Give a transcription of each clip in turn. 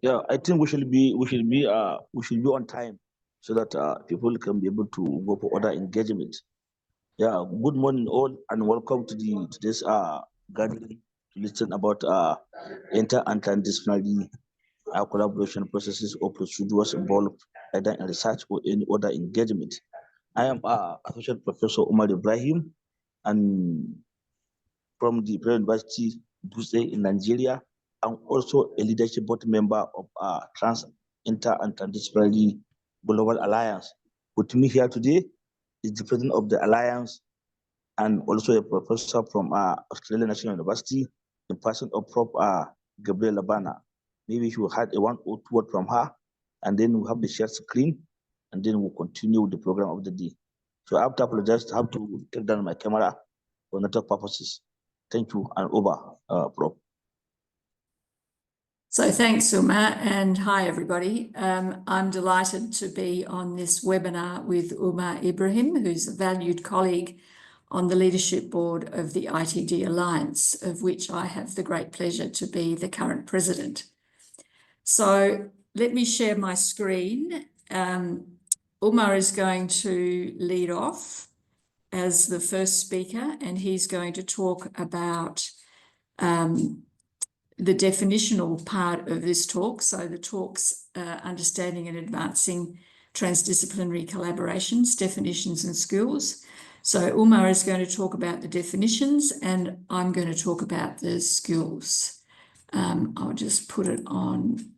Yeah, I think we should be on time so that people can be able to go for other engagement. Yeah, good morning all and welcome to the today's gathering to listen about inter and transdisciplinary collaboration processes or procedures involved either in research or any other engagement. I am Associate Professor Umar Ibrahim and from the Federal University Dutse in Nigeria. I'm also a leadership board member of Inter and Transdisciplinary Global Alliance. With me here today is the president of the alliance and also a professor from Australian National University in person of Prof. Gabriele Bammer. Maybe you had a one or two word from her, and then we'll have the shared screen, and then we'll continue with the program of the day. So I have to apologize, I have to take down my camera for network purposes. Thank you, and over, Prof. So thanks, Umar, and hi, everybody. I'm delighted to be on this webinar with Umar Ibrahim, who's a valued colleague on the leadership board of the ITD Alliance, of which I have the great pleasure to be the current president. So let me share my screen. Umar is going to lead off as the first speaker, and he's going to talk about the definitional part of this talk. So the talk's understanding and advancing transdisciplinary collaborations, definitions and skills. So Umar is going to talk about the definitions and I'm going to talk about the skills. I'll just put it on.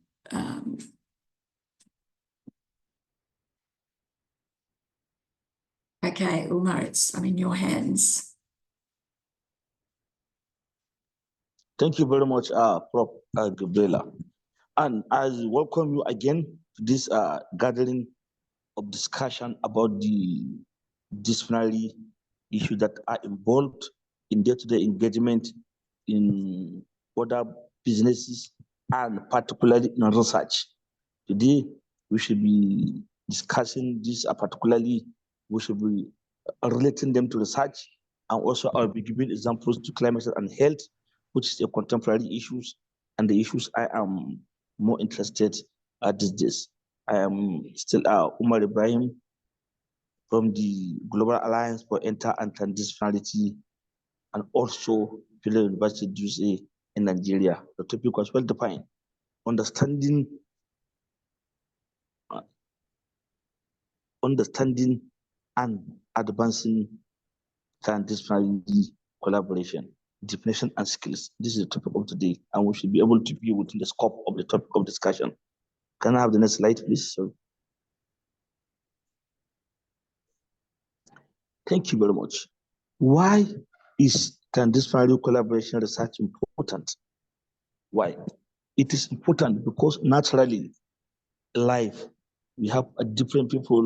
Okay, Umar, I'm in your hands. Thank you very much, Prof. Gabriela. And I welcome you again to this gathering of discussion about the disciplinary issues that are involved in day-to-day engagement in other businesses and particularly in research. Today, we should be discussing this particularly, we should be relating them to research, and also I'll be giving examples to climate and health, which is a contemporary issues and the issues I am more interested these days. I am still Umar Ibrahim from the Global Alliance for Inter and Transdisciplinarity and also Federal University Dutse in Nigeria. The topic was well defined: understanding and advancing transdisciplinary collaboration, definition and skills. This is the topic of today, and we should be able to be within the scope of the topic of discussion. Can I have the next slide, please? Sorry. Thank you very much. Why is transdisciplinary collaboration research important? Why? It is important because naturally, in life, we have different people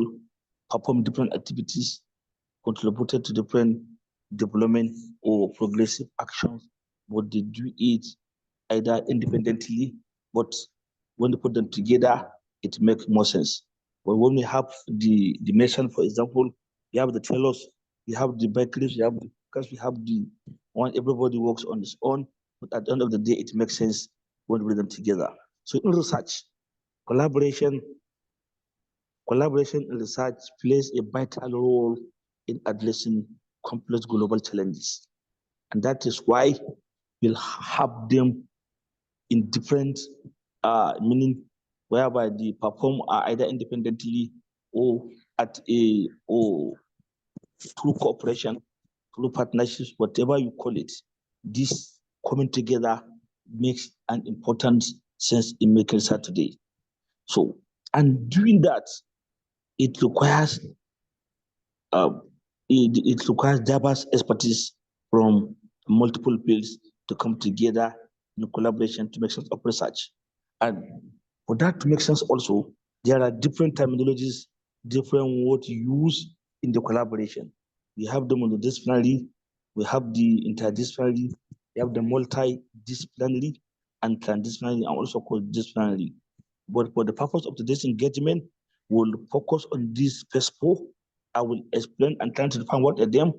perform different activities, contributed to different development or progressive actions, but they do it either independently, but when they put them together, it makes more sense. But when we have the nation, for example, we have the tailors, we have the bakeries, we have because we have the one everybody works on its own, but at the end of the day, it makes sense when we put them together. So in research, collaboration in research plays a vital role in addressing complex global challenges. And that is why we'll have them in different meaning, whereby they perform either independently or through cooperation, through partnerships, whatever you call it. This coming together makes an important sense in making research today. So, and doing that, it requires diverse expertise from multiple fields to come together in collaboration to make sense of research. And for that to make sense also, there are different terminologies, different words used in the collaboration. We have the mono-disciplinary, we have the interdisciplinary, we have the multidisciplinary, and transdisciplinary, and also cross-disciplinary. But for the purpose of today's engagement, we'll focus on these first four. I will explain and try to define what are them,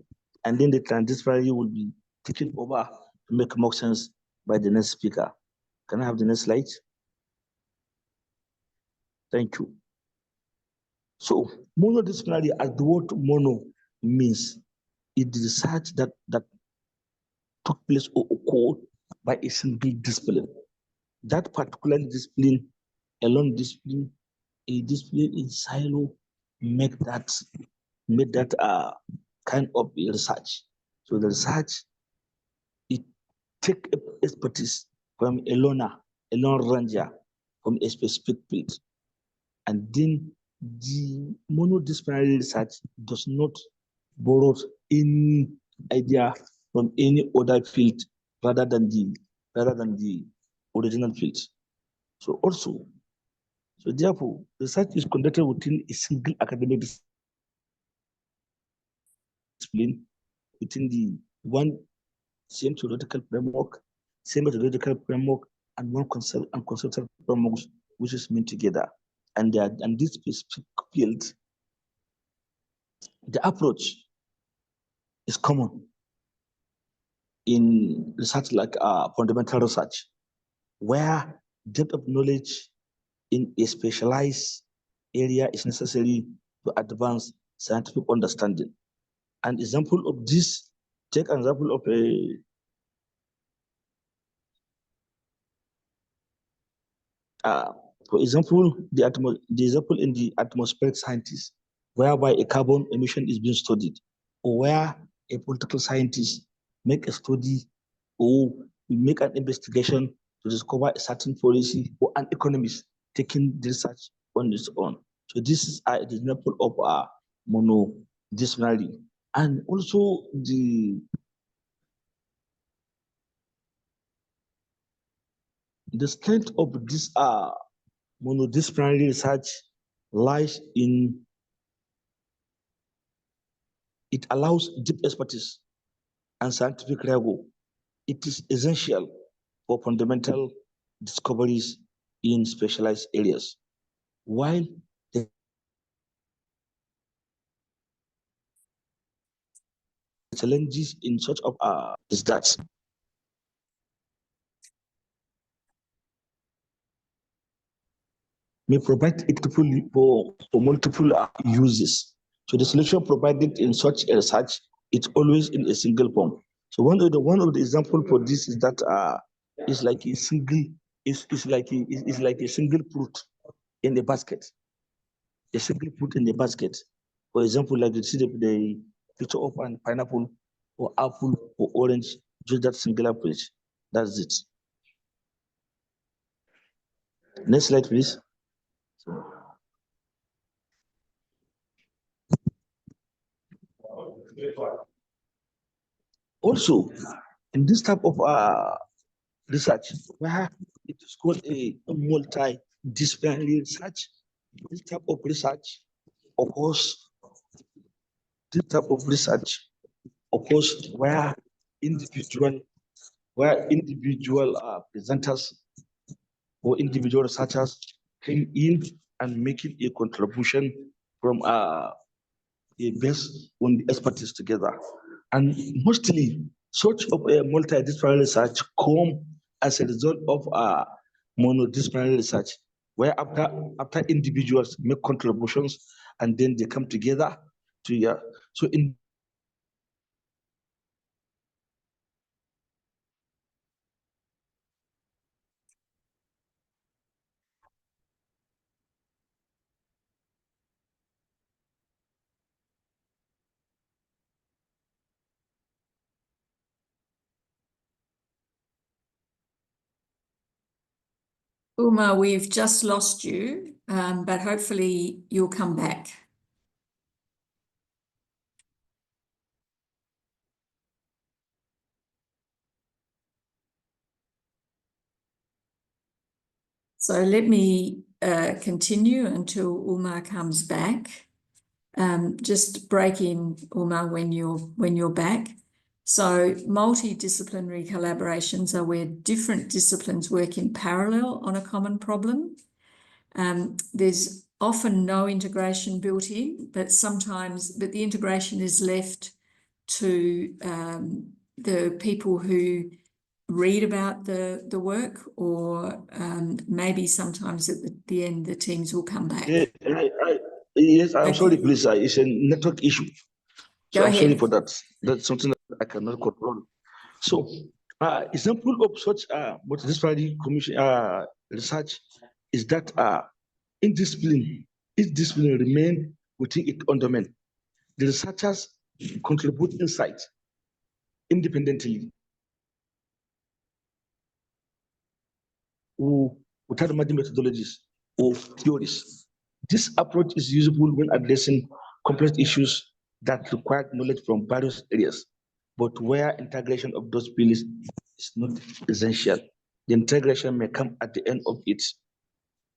and then the transdisciplinary will be taken over to make more sense by the next speaker. Can I have the next slide? Thank you. So monodisciplinary, as the word mono means, is the research that took place or occurred by a single discipline. That particular discipline, a discipline in silo, made that kind of research. So the research, it take expertise from a lone ranger from a specific field, and then the monodisciplinary research does not borrow any idea from any other field rather than the original field. So therefore, research is conducted within a single academic discipline, within the one same theoretical framework, same methodological framework, and one concept and conceptual framework, which is meant together. And this specific field, the approach is common in research like fundamental research, where depth of knowledge in a specialized area is necessary to advance scientific understanding. An example of this, take an example of for example, the example in the atmospheric sciences, whereby a carbon emission is being studied, or where a political scientist make a study or make an investigation to discover a certain policy, or an economist taking the research on its own. So this is an example of monodisciplinary. And also the strength of this monodisciplinary research lies in it allows deep expertise and scientific rigor. It is essential for fundamental discoveries in specialized areas. While the challenges in such of is that may provide it for multiple uses. So the solution provided in such a research, it's always in a single form. So one of the example for this is that it's like a single like a single fruit in a basket. A single fruit in a basket. For example, like you see the picture of an pineapple or apple or orange, just that singular fruit. That's it. Next slide, please. Also, in this type of research, where it is called a multidisciplinary research, this type of research occurs. This type of research occurs where individual presenters or individual researchers came in and making a contribution from based on the expertise together. And mostly such of a multidisciplinary research come as a result of monodisciplinary research, where after individuals make contributions and then they come together to so in Umar, we've just lost you, but hopefully you'll come back. So let me continue until Umar comes back. Just break in, Umar, when you're back. So multidisciplinary collaborations are where different disciplines work in parallel on a common problem. There's often no integration built in, but the integration is left to the people who read about the work, or maybe sometimes at the end the teams will come back? Yes, I'm Okay. sorry, please. It's a network issue. So Go I'm sorry ahead. for that. That's something that I cannot control. So, example of such multidisciplinary commission research is that in discipline, each discipline remain within its own domain. The researchers contribute insight independently or without emerging methodologies or theories. This approach is useful when addressing complex issues that require knowledge from various areas, but where integration of those fields is not essential. The integration may come at the end of it.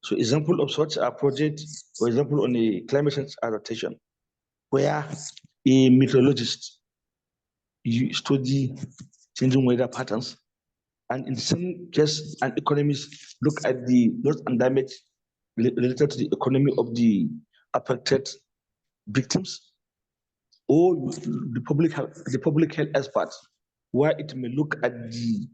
So example of such a project, for example, on a climate change adaptation, where a meteorologist you study changing weather patterns, and in some case, an economist look at the loss and damage related to the economy of the affected victims, or the public health experts, where it may look at the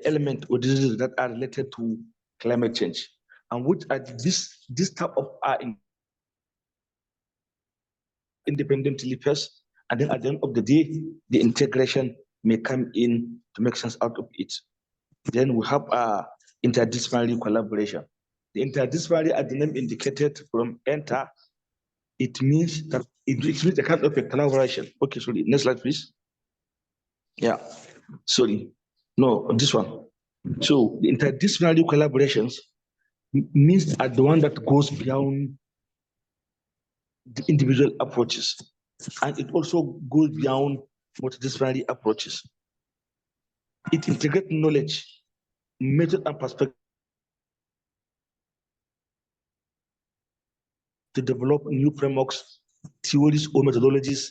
element or diseases that are related to climate change, and which are this type of independently first, and then at the end of the day, the integration may come in to make sense out of it. Then we have interdisciplinary collaboration. The interdisciplinary, as the name indicated from enter, it means that it means a kind of a collaboration. Okay, sorry, next slide, please. Yeah, sorry. No, this one. So the interdisciplinary collaborations means are the one that goes beyond the individual approaches. And it also goes beyond multidisciplinary approaches. It integrates knowledge, method, and perspective to develop new frameworks, theories, or methodologies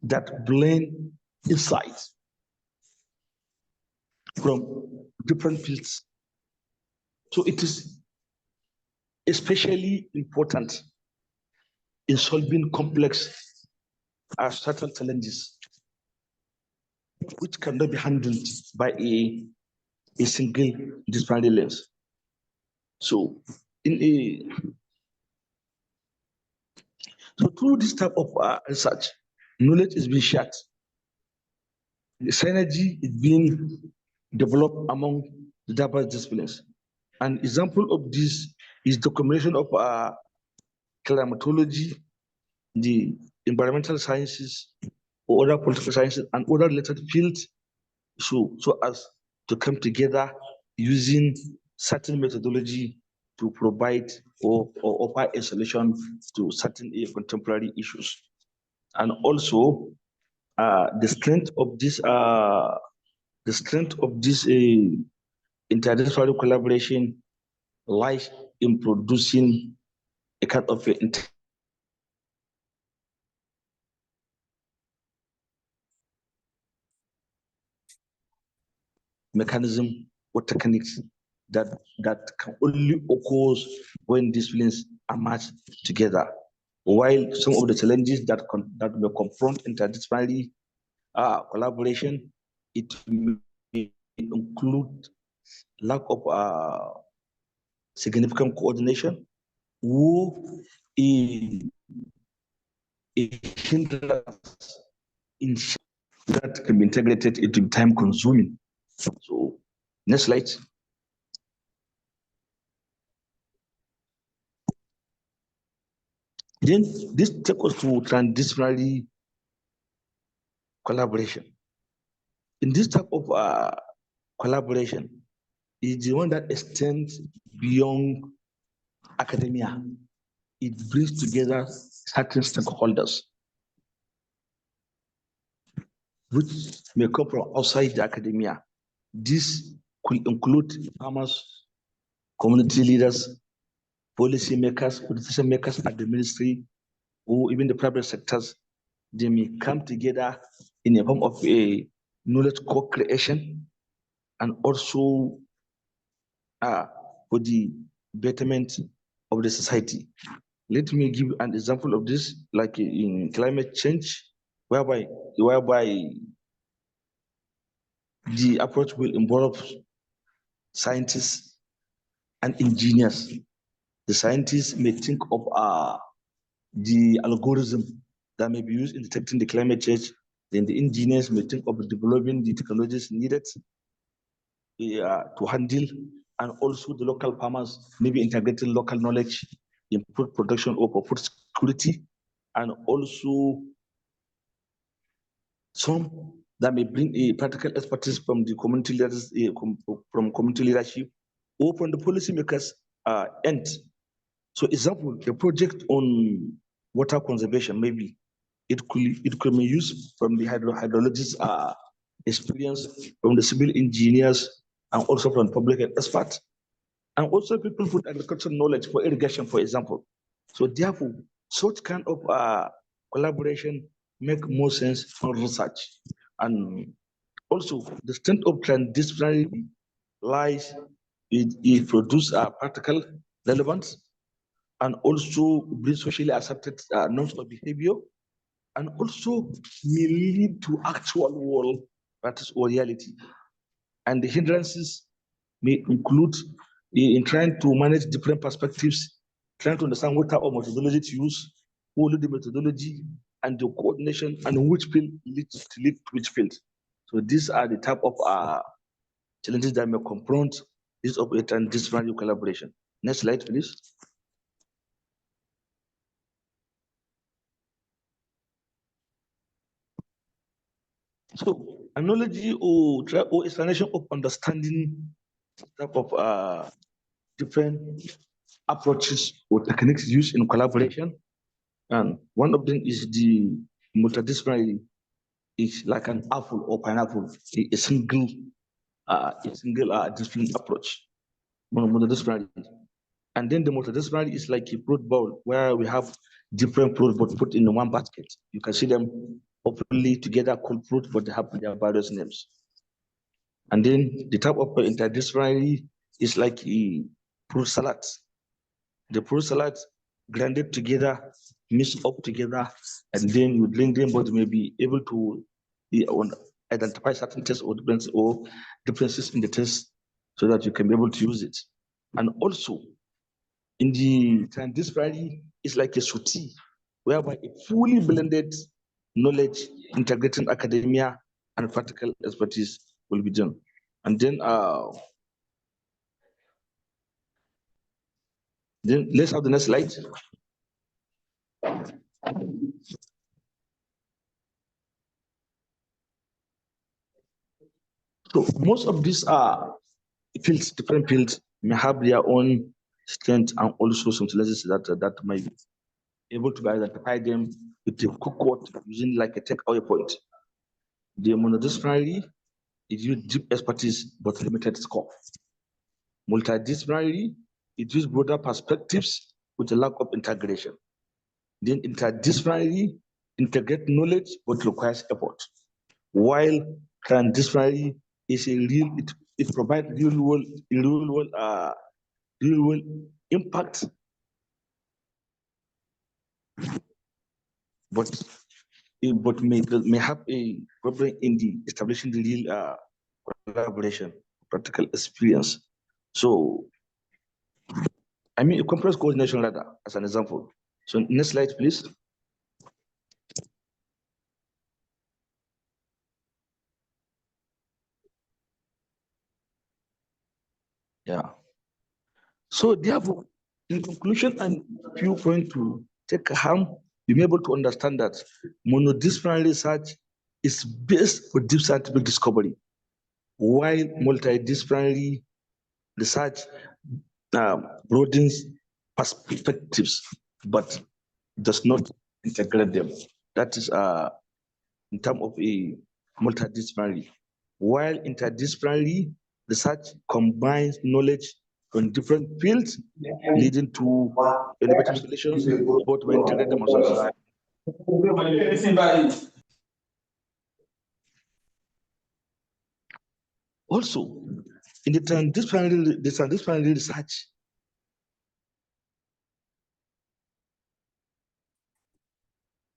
that blend insights from different fields. So it is especially important in solving complex certain challenges which cannot be handled by a single disciplinary lens. So through this type of research, knowledge is being shared. The synergy is being developed among the diverse disciplines. An example of this is the combination of climatology, the environmental sciences, or other political sciences, and other related fields, so as to come together using certain methodology to provide or offer a solution to certain contemporary issues. And also, the strength of this interdisciplinary collaboration lies in producing a kind of mechanism or techniques that can only occur when disciplines are matched together. While some of the challenges that may confront interdisciplinary collaboration, it may include lack of significant coordination, or a hindrance in that can be integrated into time consuming. So next slide. Then this takes us to transdisciplinary collaboration. In this type of collaboration is the one that extends beyond academia. It brings together certain stakeholders, which may come from outside the academia. This could include farmers, community leaders, policy makers, decision makers at the ministry, or even the private sectors. They may come together in a form of a knowledge co-creation, and also for the betterment of the society. Let me give an example of this, like in climate change, whereby The approach will involve scientists and engineers. The scientists may think of the algorithm that may be used in detecting the climate change. Then the engineers may think of developing the technologies needed to handle, and also the local farmers, maybe integrating local knowledge, improve production of food security, and also some that may bring a practical expertise from the community leaders, from community leadership, or from the policymakers end. So example, a project on water conservation, maybe it could be used from the hydrologists experience, from the civil engineers, and also from public experts, and also people with agricultural knowledge for irrigation, for example. So therefore, such kind of collaboration make more sense for research. And also, the strength of transdisciplinary lies it produce practical relevance, and also bring socially accepted norms of behavior, and also may lead to actual world practice or reality. And the hindrances may include in trying to manage different perspectives, trying to understand what type of methodology to use, who lead the methodology, and the coordination, and which field leads to lead to which field. So these are the type of challenges that may confront this of a transdisciplinary collaboration. Next slide, please. So analogy or explanation of understanding type of different approaches or techniques used in collaboration. And one of them is the multidisciplinary. It's like an apple or pineapple, a single discipline approach, multidisciplinary. And then the multidisciplinary is like a fruit bowl where we have different fruit but put in one basket. You can see them openly together called fruit, but they have their various names. And then the type of interdisciplinary is like a fruit salad. The fruit salad blended together, mixed up together, and then you blend them, but you may be able to identify certain tests or differences in the test so that you can be able to use it. And also, in the transdisciplinary, it's like a sauté, whereby a fully blended knowledge integrating academia and practical expertise will be done. And then let's have the next slide. So most of these fields, different fields, may have their own strength and also some challenges that might be able to identify them with the cookbook using like a takeaway point. The monodisciplinary is use deep expertise but limited scope. Multidisciplinary, it uses broader perspectives with a lack of integration. Then interdisciplinary, integrate knowledge but requires effort. While transdisciplinary is it provides real world impact, but may have a problem in the establishing the real collaboration, practical experience. So, I mean, a complex coordination ladder as an example. So, next slide, please. Yeah. So, therefore, in conclusion, and few points to take harm, you'll be able to understand that monodisciplinary research is based on deep scientific discovery, while multidisciplinary research broadens perspectives, but does not integrate them. That is in terms of a multidisciplinary. While interdisciplinary research combines knowledge from different fields, leading to innovative solutions, both when integrated themselves. Also, in the transdisciplinary research,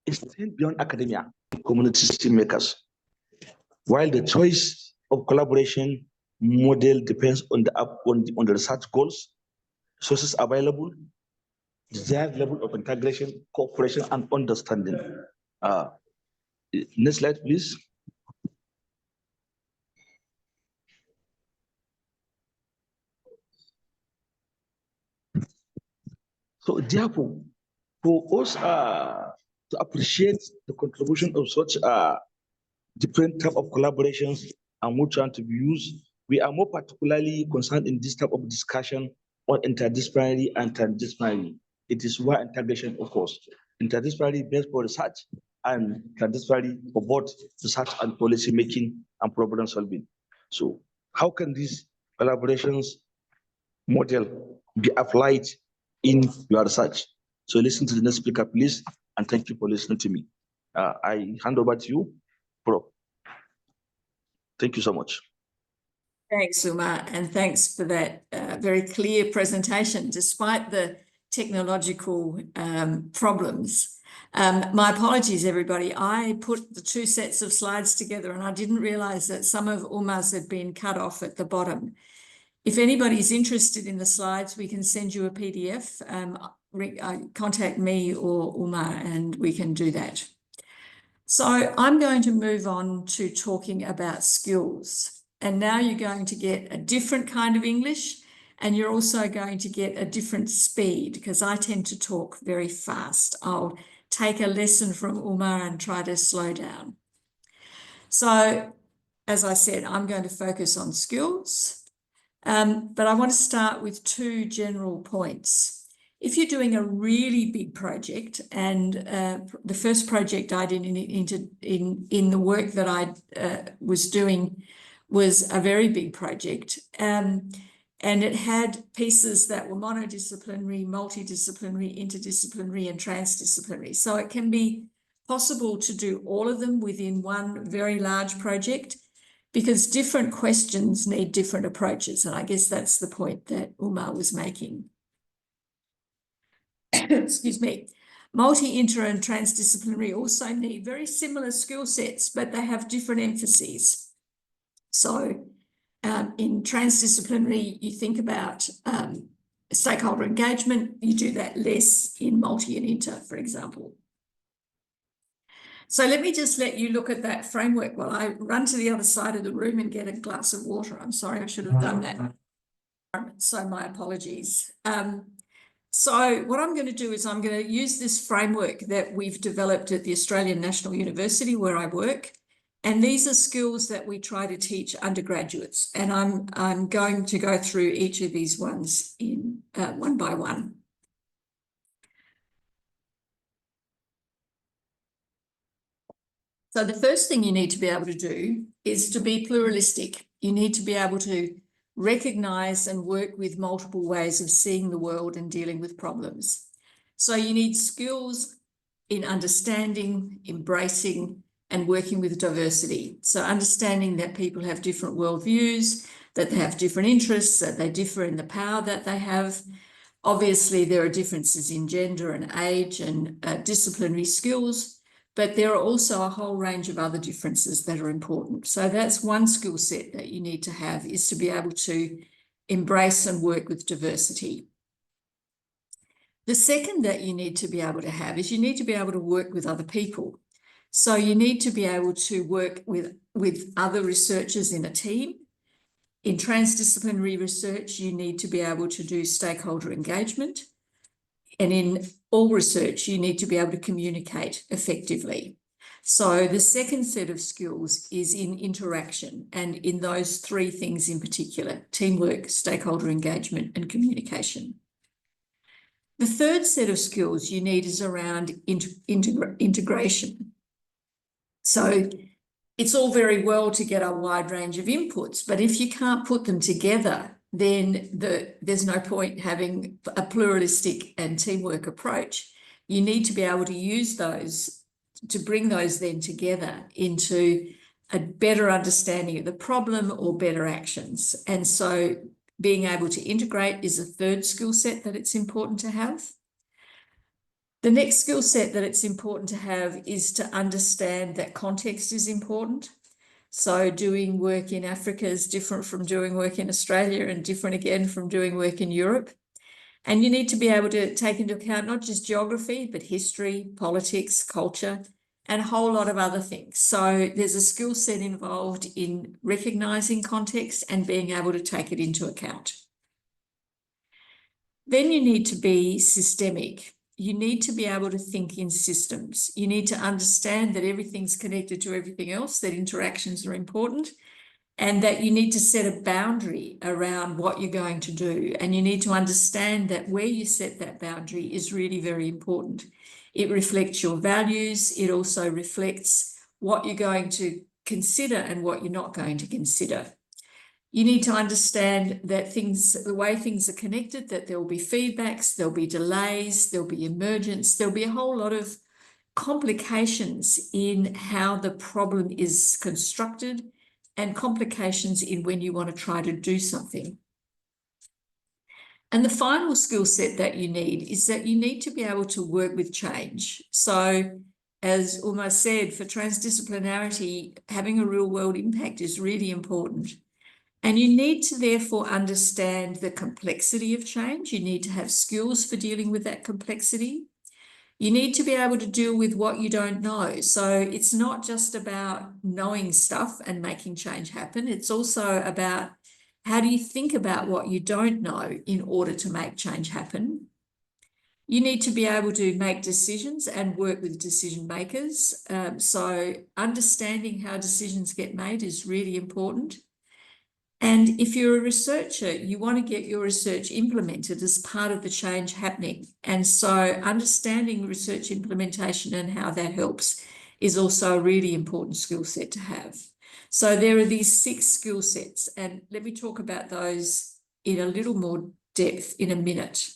extend beyond academia and community decision makers, while the choice of collaboration model depends on the research goals, sources available, desired level of integration, cooperation, and understanding. Next slide, please. So therefore, for us to appreciate the contribution of such different type of collaborations and which are to be used, we are more particularly concerned in this type of discussion on interdisciplinary and transdisciplinary. It is where integration occurs. Interdisciplinary based for research and transdisciplinary for both research and policy making and problem solving. So how can these collaborations model be applied in your research? So listen to the next speaker, please, and thank you for listening to me. I hand over to you, Prof. Thank you so much. Thanks, Umar, and thanks for that very clear presentation, despite the technological problems. My apologies, everybody. I put the two sets of slides together and I didn't realize that some of Umar's had been cut off at the bottom. If anybody's interested in the slides, we can send you a PDF. Contact me or Umar and we can do that. So I'm going to move on to talking about skills. And now you're going to get a different kind of English, and you're also going to get a different speed, because I tend to talk very fast. I'll take a lesson from Umar and try to slow down. So, as I said, I'm going to focus on skills, but I want to start with two general points. If you're doing a really big project, and the first project I did in the work that I was doing was a very big project, and it had pieces that were monodisciplinary, multidisciplinary, interdisciplinary, and transdisciplinary. So it can be possible to do all of them within one very large project, because different questions need different approaches. And I guess that's the point that Umar was making. Excuse me. Multi, inter, and transdisciplinary also need very similar skill sets, but they have different emphases. So in transdisciplinary, you think about stakeholder engagement. You do that less in multi and inter, for example. So let me just let you look at that framework while I run to the other side of the room and get a glass of water. I'm sorry, I should have done that. So my apologies. So what I'm going to do is I'm going to use this framework that we've developed at the Australian National University where I work. And these are skills that we try to teach undergraduates. And I'm going to go through each of these ones in one by one. So the first thing you need to be able to do is to be pluralistic. You need to be able to recognize and work with multiple ways of seeing the world and dealing with problems. So you need skills in understanding, embracing, and working with diversity. So understanding that people have different worldviews, that they have different interests, that they differ in the power that they have. Obviously, there are differences in gender and age and disciplinary skills, but there are also a whole range of other differences that are important. So that's one skill set that you need to have, is to be able to embrace and work with diversity. The second that you need to be able to have is you need to be able to work with other people. So you need to be able to work with other researchers in a team. In transdisciplinary research, you need to be able to do stakeholder engagement. And in all research, you need to be able to communicate effectively. So the second set of skills is in interaction, and in those three things in particular: teamwork, stakeholder engagement, and communication. The third set of skills you need is around integration. So it's all very well to get a wide range of inputs, but if you can't put them together, then there's no point having a pluralistic and teamwork approach. You need to be able to use those, to bring those then together into a better understanding of the problem or better actions. And so being able to integrate is a third skill set that it's important to have. The next skill set that it's important to have is to understand that context is important. So doing work in Africa is different from doing work in Australia and different again from doing work in Europe. And you need to be able to take into account not just geography, but history, politics, culture, and a whole lot of other things. So there's a skill set involved in recognizing context and being able to take it into account. Then you need to be systemic. You need to be able to think in systems. You need to understand that everything's connected to everything else, that interactions are important, and that you need to set a boundary around what you're going to do. And you need to understand that where you set that boundary is really very important. It reflects your values. It also reflects what you're going to consider and what you're not going to consider. You need to understand that the way things are connected, that there will be feedbacks, there'll be delays, there'll be emergence, there'll be a whole lot of complications in how the problem is constructed and complications in when you want to try to do something. And the final skill set that you need is that you need to be able to work with change. So as Umar said, for transdisciplinarity, having a real world impact is really important. And you need to therefore understand the complexity of change. You need to have skills for dealing with that complexity. You need to be able to deal with what you don't know. So it's not just about knowing stuff and making change happen. It's also about how do you think about what you don't know in order to make change happen. You need to be able to make decisions and work with decision makers. So understanding how decisions get made is really important. And if you're a researcher, you want to get your research implemented as part of the change happening. And so understanding research implementation and how that helps is also a really important skill set to have. So there are these 6 skill sets, and let me talk about those in a little more depth in a minute.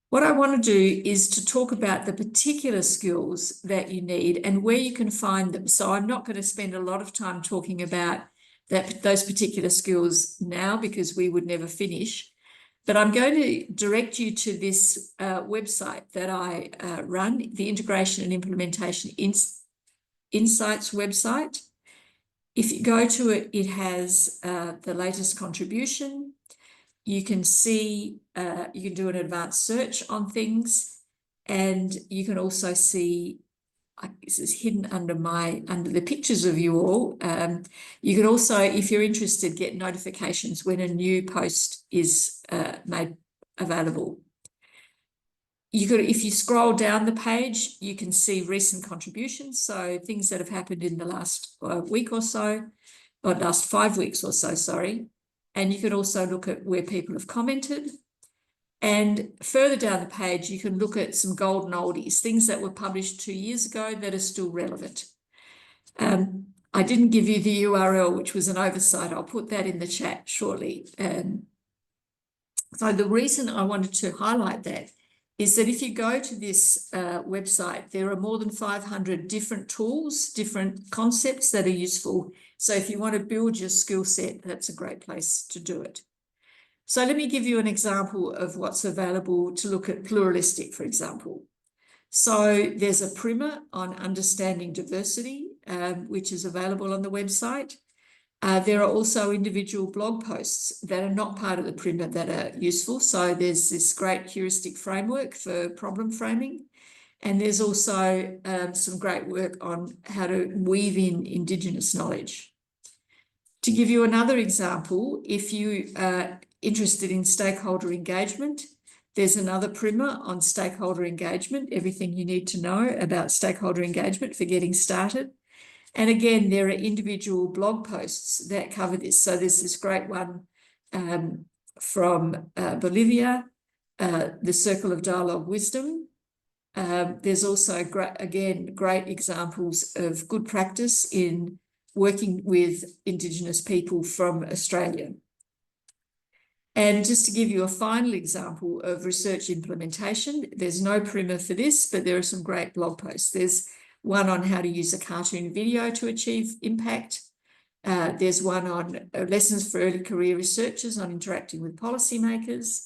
What I want to do is to talk about the particular skills that you need and where you can find them. So I'm not going to spend a lot of time talking about those particular skills now because we would never finish. But I'm going to direct you to this website that I run, the Integration and Implementation Insights website. If you go to it, it has the latest contribution. You can see, you can do an advanced search on things, and you can also see, this is hidden under the pictures of you all. You can also, if you're interested, get notifications when a new post is made available. If you scroll down the page, you can see recent contributions, so things that have happened in the last week or so, or last 5 weeks or so, sorry. And you can also look at where people have commented. And further down the page, you can look at some golden oldies, things that were published 2 years ago that are still relevant. I didn't give you the URL, which was an oversight. I'll put that in the chat shortly. So the reason I wanted to highlight that is that if you go to this website, there are more than 500 different tools, different concepts that are useful. So if you want to build your skill set, that's a great place to do it. So let me give you an example of what's available to look at pluralistic, for example. So there's a primer on understanding diversity, which is available on the website. There are also individual blog posts that are not part of the primer that are useful. So there's this great heuristic framework for problem framing. And there's also some great work on how to weave in Indigenous knowledge. To give you another example, if you are interested in stakeholder engagement, there's another primer on stakeholder engagement, everything you need to know about stakeholder engagement for getting started. And again, there are individual blog posts that cover this. So there's this great one from Bolivia, the Circle of Dialogue Wisdom. There's also, great examples of good practice in working with Indigenous people from Australia. And just to give you a final example of research implementation, there's no primer for this, but there are some great blog posts. There's one on how to use a cartoon video to achieve impact. There's one on lessons for early career researchers on interacting with policymakers.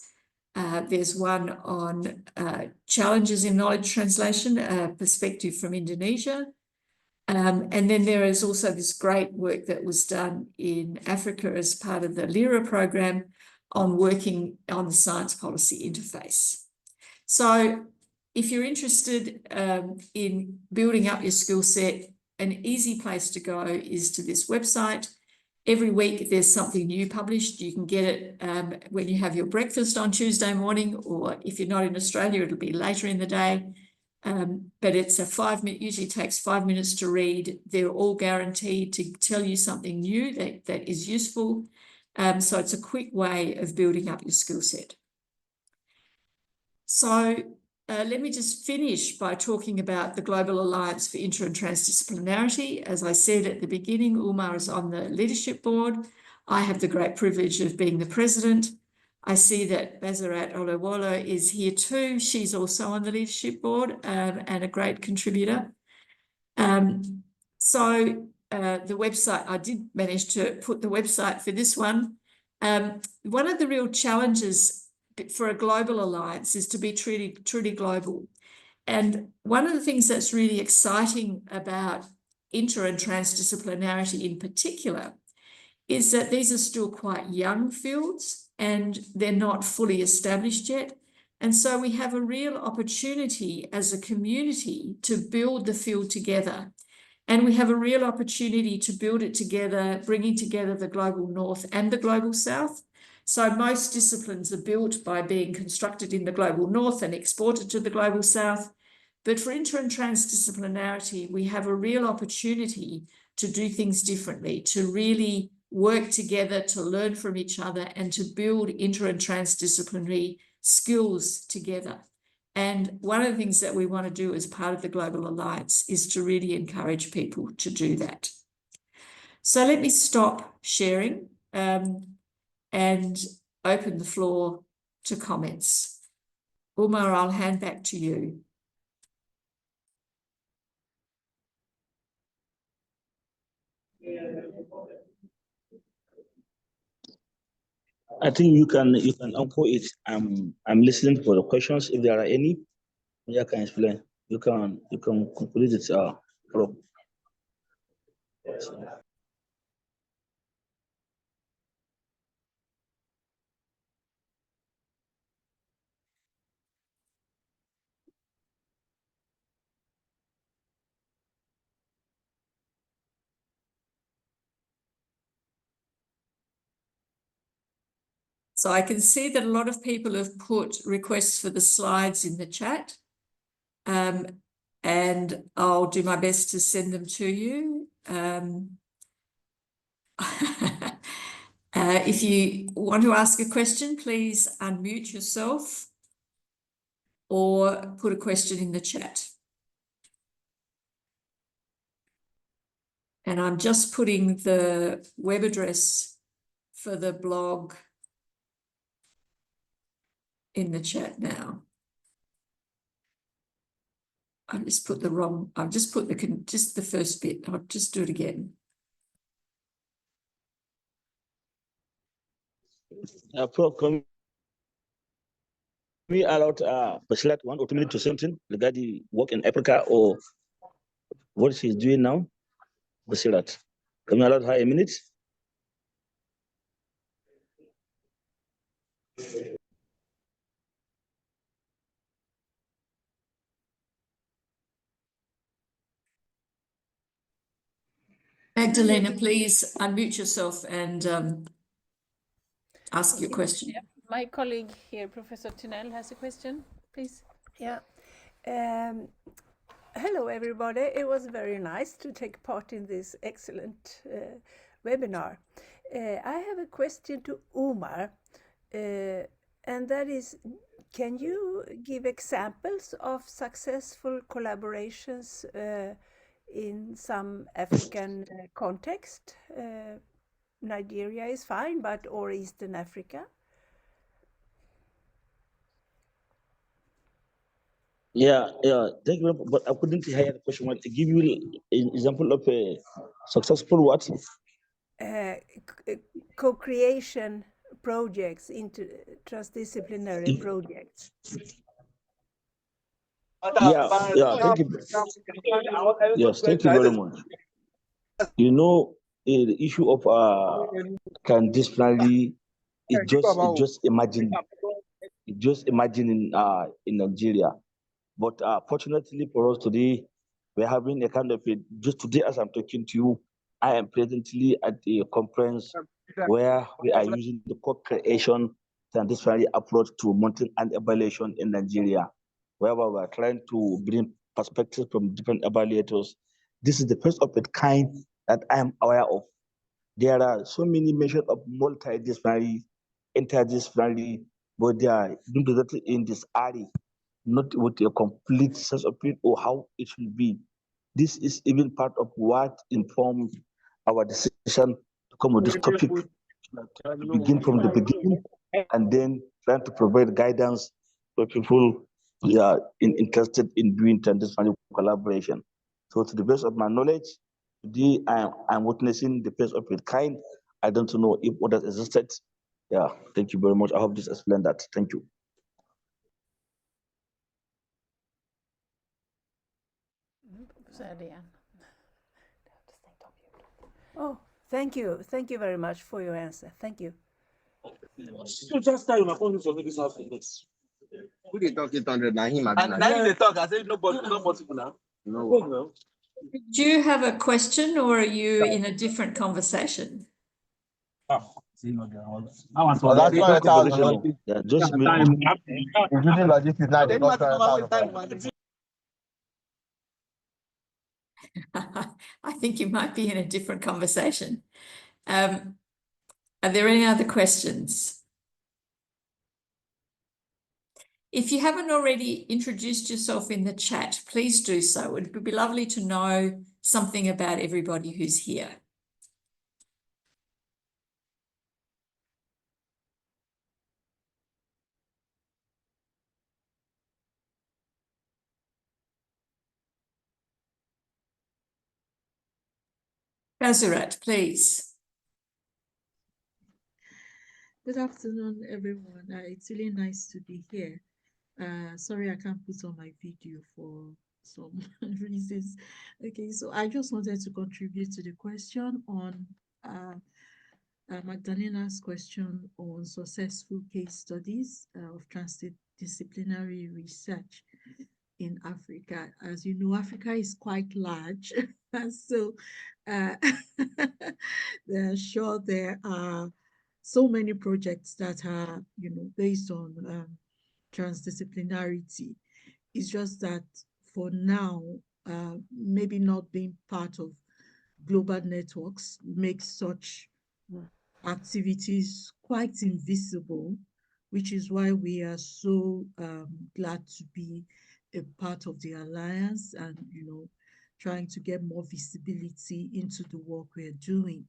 There's one on challenges in knowledge translation, a perspective from Indonesia. And then there is also this great work that was done in Africa as part of the LIRA program on working on the science policy interface. So if you're interested in building up your skill set, an easy place to go is to this website. Every week there's something new published. You can get it when you have your breakfast on Tuesday morning, or if you're not in Australia, it'll be later in the day. But it's a 5-minute, usually takes 5 minutes to read. They're all guaranteed to tell you something new that is useful. So it's a quick way of building up your skill set. So let me just finish by talking about the Global Alliance for Inter and Transdisciplinarity. As I said at the beginning, Umar is on the leadership board. I have the great privilege of being the president. I see that Bazarat Olawolo is here too. She's also on the leadership board and a great contributor. So the website, I did manage to put the website for this one. One of the real challenges for a global alliance is to be truly global. And one of the things that's really exciting about inter and transdisciplinarity in particular is that these are still quite young fields and they're not fully established yet. And so we have a real opportunity as a community to build the field together. And we have a real opportunity to build it together, bringing together the global north and the global south. So most disciplines are built by being constructed in the global north and exported to the global south. But for inter and transdisciplinarity, we have a real opportunity to do things differently, to really work together, to learn from each other, and to build inter and transdisciplinary skills together. And one of the things that we want to do as part of the Global Alliance is to really encourage people to do that. So let me stop sharing and open the floor to comments. Umar, I'll hand back to you. I think you can uncle it. I'm listening for the questions if there are any. I can explain. You can conclude it, Prof. So I can see that a lot of people have put requests for the slides in the chat. And I'll do my best to send them to you. If you want to ask a question, please unmute yourself or put a question in the chat. And I'm just putting the web address for the blog in the chat now. I just put the wrong, I've just put just the first bit. I'll just do it again. Prof, can we allow select 1 or 2 minutes to something regarding work in Africa or what she's doing now? Basirat, can we allow her a minute? Magdalena, please unmute yourself and ask your question. Yeah. My colleague here, Professor Tinel, has a question, please. Yeah. Hello, everybody. It was very nice to take part in this excellent webinar. I have a question to Umar, and that is, can you give examples of successful collaborations in some African context? Nigeria is fine, or Eastern Africa? Yeah, thank you, but I couldn't hear the question. To give you an example of a successful what? Co-creation projects, into transdisciplinary projects. Yeah, thank you. Yes, thank you very much. You know, the issue of transdisciplinary is just imagine in Nigeria. But fortunately for us today, we're having a kind of just today as I'm talking to you, I am presently at a conference where we are using the co-creation transdisciplinary approach to monitoring and evaluation in Nigeria, where we are trying to bring perspectives from different evaluators. This is the first of its kind that I am aware of. There are so many measures of multidisciplinary, interdisciplinary, but they are doing in this area, not with a complete sense of it or how it should be. This is even part of what informed our decision to come with this topic, to begin from the beginning and then trying to provide guidance for people who are interested in doing transdisciplinary collaboration. So to the best of my knowledge, today I'm witnessing the first of its kind. I don't know if others existed. Yeah, thank you very much. I hope this explained that. Thank you. Så är det igen. Oh, thank you. Thank you very much for your answer. Thank you. So just tell my phone to this house. Who they talk 800 now? Him And now they talk. I said nobody, not possible now. No. Do you have a question or are you in a different conversation? Well, that's why it's Yeah, just including logistics now. They got 1,000. I think you might be in a different conversation. Are there any other questions? If you haven't already introduced yourself in the chat, please do so. It would be lovely to know something about everybody who's here. Bazurat, please. Good afternoon, everyone. It's really nice to be here. Sorry, I can't put on my video for some reasons. Okay, so I just wanted to contribute to the question on Magdalena's question on successful case studies of transdisciplinary research in Africa. As you know, Africa is quite large, so I'm sure there are so many projects that are, based on transdisciplinarity. It's just that for now, maybe not being part of global networks makes such activities quite invisible, which is why we are so glad to be a part of the alliance and, trying to get more visibility into the work we're doing.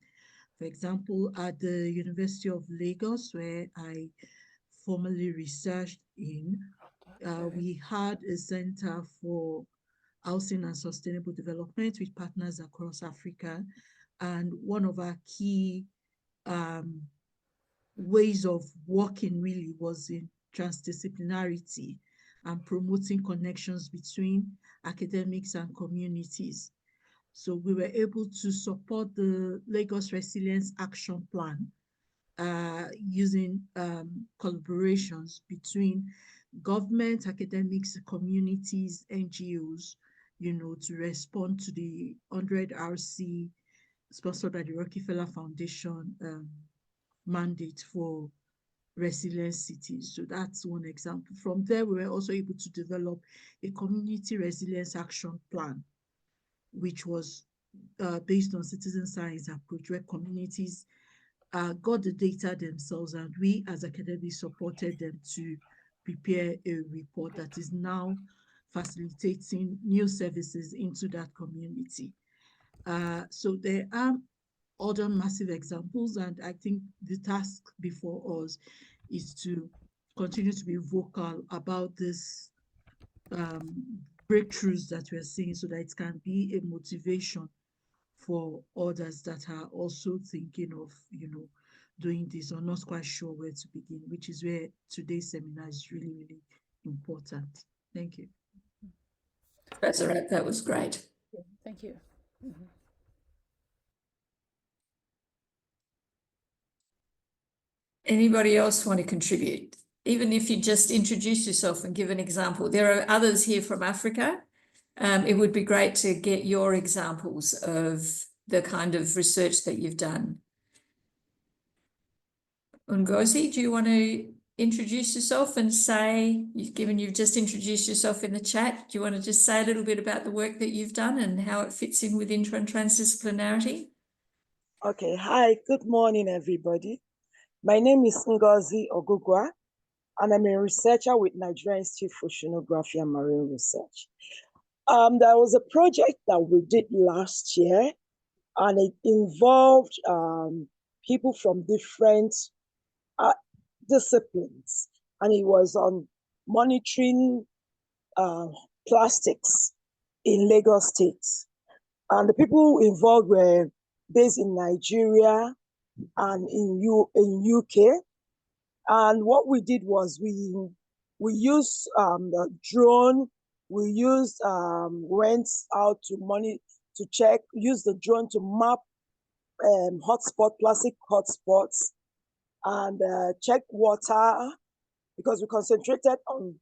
For example, at the University of Lagos, where I formerly researched in, we had a center for housing and sustainable development with partners across Africa. And one of our key ways of working really was in transdisciplinarity and promoting connections between academics and communities. So we were able to support the Lagos Resilience Action Plan using collaborations between government, academics, communities, NGOs, to respond to the 100 RC sponsored by the Rockefeller Foundation mandate for resilient cities. So that's one example. From there, we were also able to develop a community resilience action plan, which was based on citizen science approach, where communities got the data themselves, and we as academics supported them to prepare a report that is now facilitating new services into that community. So there are other massive examples, and I think the task before us is to continue to be vocal about this breakthroughs that we're seeing, so that it can be a motivation for others that are also thinking of, doing this or not quite sure where to begin, which is where today's seminar is really, really important. Thank you. Professor, that was great. Thank you. Anybody else want to contribute? Even if you just introduce yourself and give an example. There are others here from Africa. It would be great to get your examples of the kind of research that you've done. Ngozi, do you want to introduce yourself and say, given you've just introduced yourself in the chat, do you want to just say a little bit about the work that you've done and how it fits in with inter and transdisciplinarity? Okay, hi, good morning, everybody. My name is Ngozi Ogugwa, and I'm a researcher with Nigerian Institute for Oceanography and Marine Research. There was a project that we did last year, and it involved people from different disciplines, and it was on monitoring plastics in Lagos State. And the people involved were based in Nigeria and in UK. And what we did was we used the drone. We used went out to check, use the drone to map plastic hotspots, and check water, because we concentrated on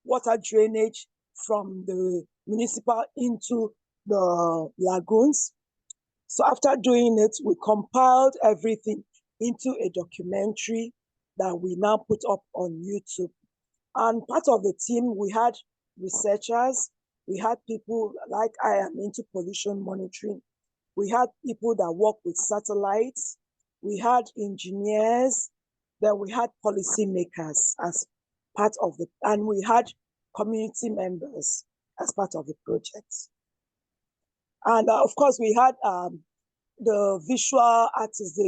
water drainage from the municipal into the lagoons. So after doing it, we compiled everything into a documentary that we now put up on YouTube. And part of the team, we had researchers, we had people like I am into pollution monitoring. We had people that work with satellites, we had engineers, then we had policymakers as part of it, and we had community members as part of the project. And of course, we had the visual artists,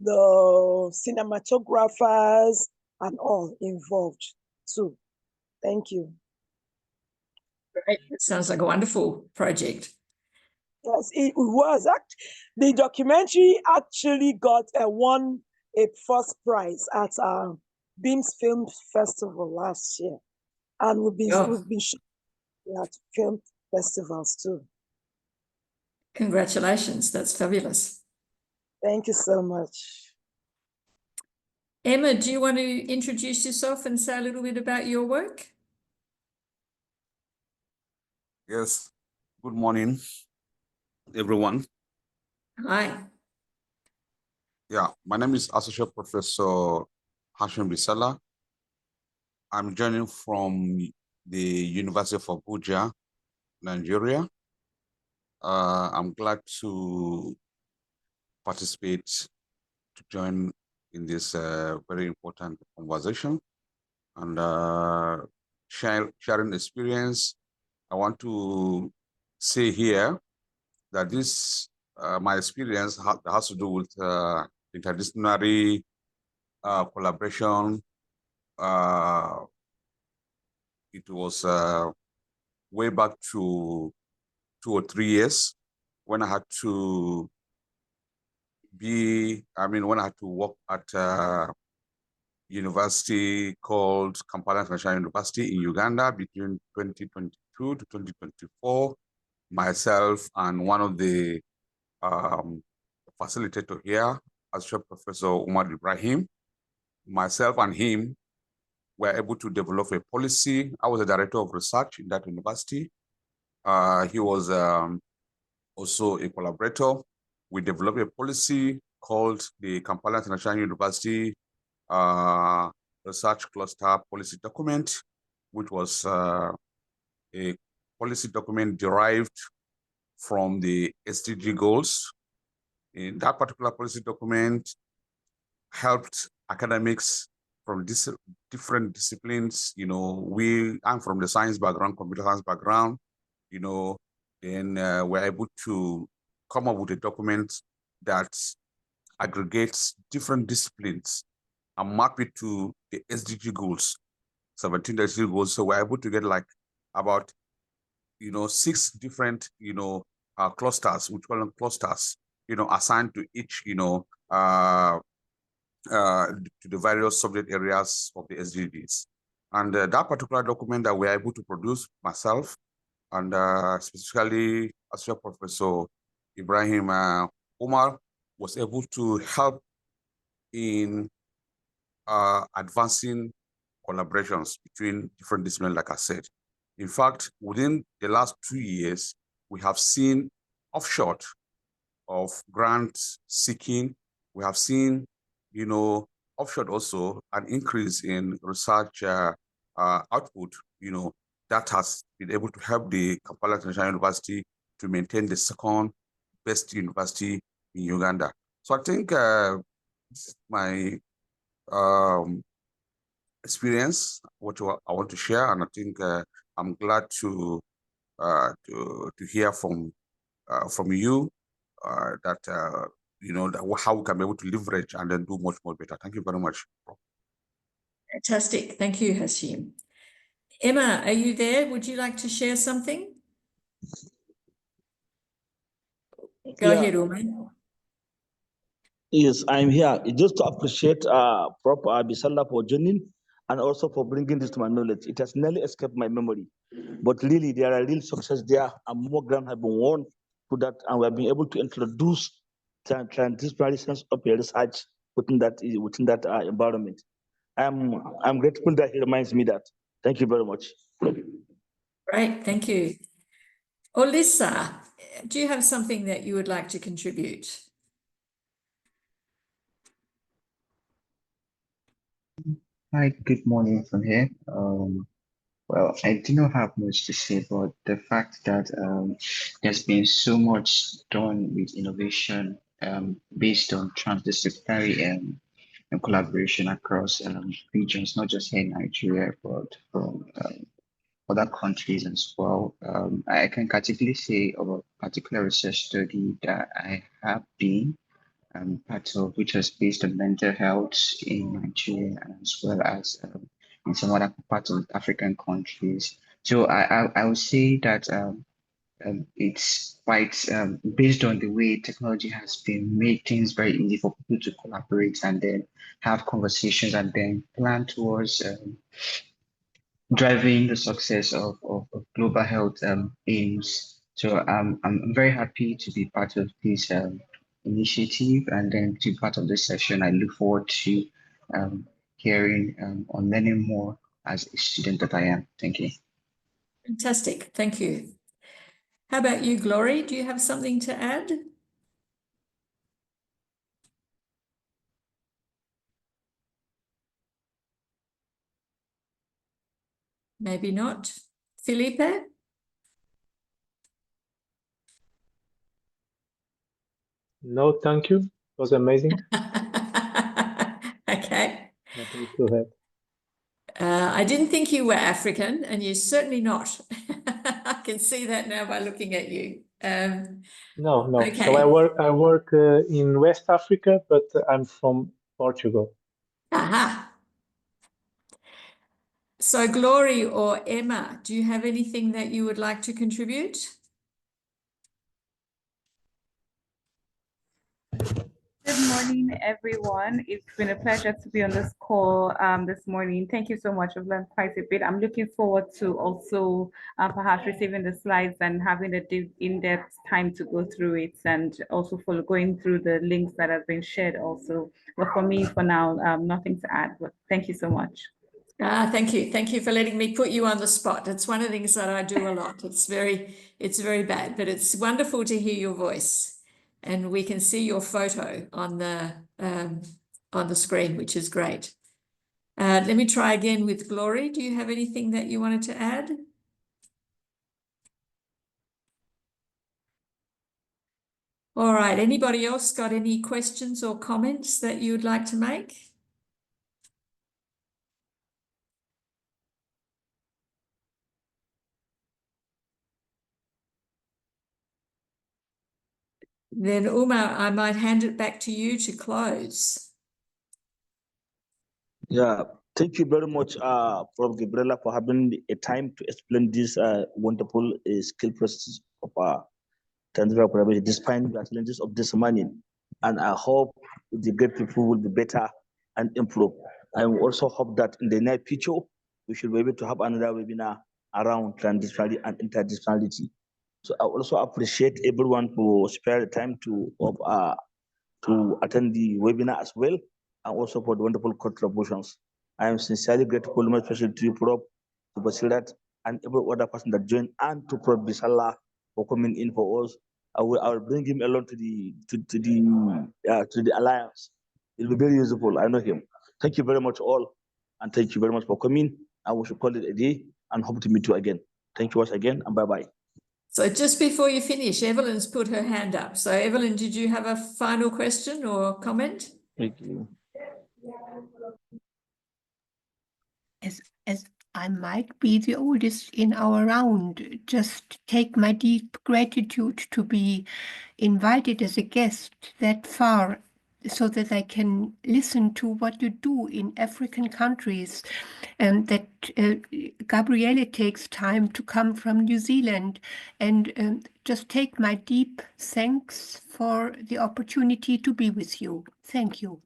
the cinematographers, and all involved too. Thank you. Great. It sounds like a wonderful project. Yes, it was. The documentary actually got won a first prize at Beams Film Festival last year, and we've been shooting at film festivals too. Congratulations, that's fabulous. Thank you so much. Emma, do you want to introduce yourself and say a little bit about your work? Yes, good morning, everyone. Hi. Yeah, my name is Associate Professor Hashim Bisala. I'm joining from the University of Abuja, Nigeria. I'm glad to participate, to join in this very important conversation and sharing experience. I want to say here that this, my experience has to do with interdisciplinary collaboration. It was way back to 2 or 3 years when I had to when I had to work at a university called Kampala International University in Uganda between 2022 to 2024. Myself and one of the facilitator here, Associate Professor Umar Ibrahim, myself and him were able to develop a policy. I was a director of research in that university. He was also a collaborator. We developed a policy called the Kampala International University Research Cluster Policy Document, which was a policy document derived from the SDG goals. In that particular policy document helped academics from different disciplines. I'm from the science background, computer science background, and we're able to come up with a document that aggregates different disciplines and map it to the SDG goals, 17 SDG goals. So we're able to get like about 6 different clusters, which call them clusters, assigned to each to the various subject areas of the SDGs. And that particular document that we're able to produce, myself and specifically Associate Professor Ibrahim Umar was able to help in advancing collaborations between different disciplines, like I said. In fact, within the last 2 years, we have seen offshot of grant seeking. We have seen, offshot also an increase in research output, that has been able to help the Kampala International University to maintain the second best university in Uganda. So I think this is my experience, what I want to share, and I think I'm glad to hear from you that that how we can be able to leverage and then do much more better. Thank you very much. Fantastic. Thank you, Hashim. Emma, are you there? Would you like to share something? Go ahead, Umar. Yes, I'm here just to appreciate Prof. Bisalla for joining and also for bringing this to my knowledge. It has nearly escaped my memory, but really there are real success there, and more ground have been won to that, and we have been able to introduce transdisciplinary sense of research within that environment. I'm grateful that he reminds me that. Thank you very much. Great, thank you. Olisa, do you have something that you would like to contribute? Hi, good morning from here. Well, I do not have much to say, but the fact that there's been so much done with innovation based on transdisciplinary and collaboration across regions, not just here in Nigeria, but from other countries as well. I can categorically say of a particular research study that I have been part of, which was based on mental health in Nigeria as well as in some other parts of African countries. So I would say that it's quite based on the way technology has been made things very easy for people to collaborate and then have conversations and then plan towards driving the success of global health aims. So I'm very happy to be part of this initiative and then to be part of this session. I look forward to hearing on learning more as a student that I am. Thank you. Fantastic, thank you. How about you, Glory? Do you have something to add? Maybe not. Felipe? No, thank you. It was amazing. Okay. Nothing to add. I didn't think you were African, and you're certainly not. I can see that now by looking at you. No. Okay. So I work in West Africa, but I'm from Portugal. Aha. So Glory or Emma, do you have anything that you would like to contribute? Good morning, everyone. It's been a pleasure to be on this call this morning. Thank you so much. I've learned quite a bit. I'm looking forward to also perhaps receiving the slides and having a in-depth time to go through it, and also for going through the links that have been shared also. But for me, for now, nothing to add, but thank you so much. Thank you. Thank you for letting me put you on the spot. It's one of the things that I do a lot. It's very bad, but it's wonderful to hear your voice. And we can see your photo on the screen, which is great. Let me try again with Glory. Do you have anything that you wanted to add? All right. Anybody else got any questions or comments that you would like to make? Then Umar, I might hand it back to you to close. Yeah, thank you very much, Prof. Gabriele, for having a time to explain this wonderful skill process of transfer collaboration, despite the challenges of this morning. And I hope the great people will be better and improve. I also hope that in the near future, we should be able to have another webinar around transdisciplinary and interdisciplinarity. So I also appreciate everyone for spare the time to attend the webinar as well, and also for the wonderful contributions. I am sincerely grateful, my especially to you, Prof, to Basirat, and every other person that joined, and to Prof Bisala for coming in for us. I will bring him along to the alliance. It will be very useful. I know him. Thank you very much all, and thank you very much for coming. I will call it a day and hope to meet you again. Thank you once again, and bye-bye. So just before you finish, Evelyn's put her hand up. So Evelyn, did you have a final question or comment? Thank you. As I might be the oldest in our round, just take my deep gratitude to be invited as a guest that far so that I can listen to what you do in African countries, and that Gabriele takes time to come from New Zealand, and just take my deep thanks for the opportunity to be with you. Thank you.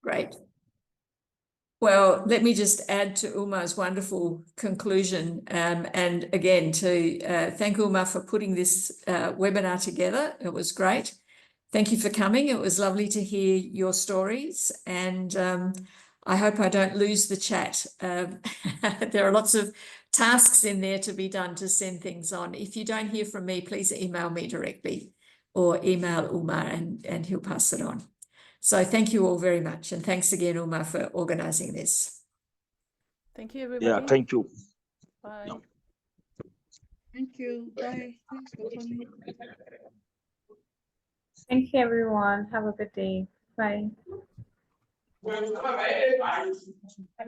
Great. Well, let me just add to Umar's wonderful conclusion, and again to thank Umar for putting this webinar together. It was great. Thank you for coming. It was lovely to hear your stories, and I hope I don't lose the chat. There are lots of tasks in there to be done to send things on. If you don't hear from me, please email me directly or email Umar and he'll pass it on. So thank you all very much. And thanks again, Umar, for organizing this. Thank you, everybody. Yeah, thank you. Bye. Yeah. Thank you. Bye. Thanks for coming. Thank you, everyone. Have a good day. Bye.